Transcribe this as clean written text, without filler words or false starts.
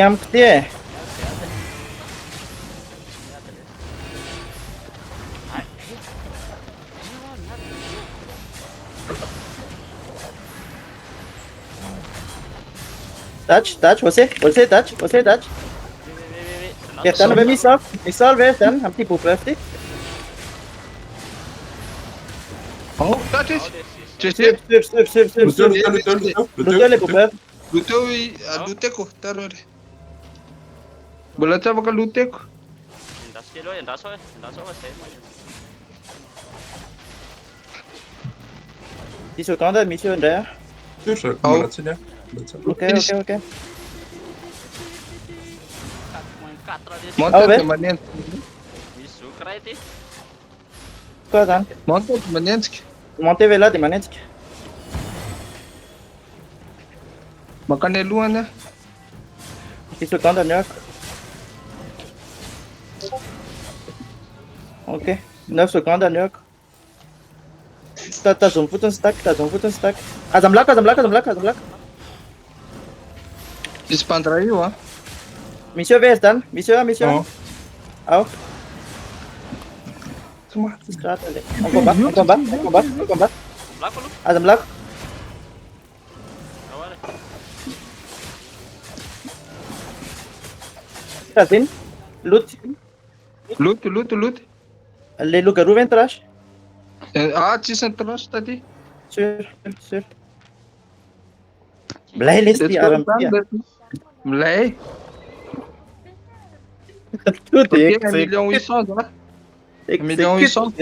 amiko ty e. Touch, você, touch. Értän ve misal ve értän, amty buff ty. Touch is. Syv. Lutele buff. Luteu i luteko tarore. Bola tsava ka luteko. Endasy você. 10 secondes, Niseo Andrea. Sure, let's see. Ok. Monta permanente. Misy ukra ty. Koa zany. Monta permanente. Monte ve là de manetsika. Makany alohany. 10 secondes aniako. Ok, 9 secondes aniako. Tazominy fotsiny stack. Aza milaka. Misy pandra io Miseo ve zany, miseo. Ao. Strata le. On combat. Black aloha. Aza milako. Ahoana. Kaziny. Loot. Luty. Le loup-garou vient trash. Tsisy nytraso taty. Sûr. Milay lesy ty ara Milay. Tout Ok, est 1 million 800 $. 1 million 800.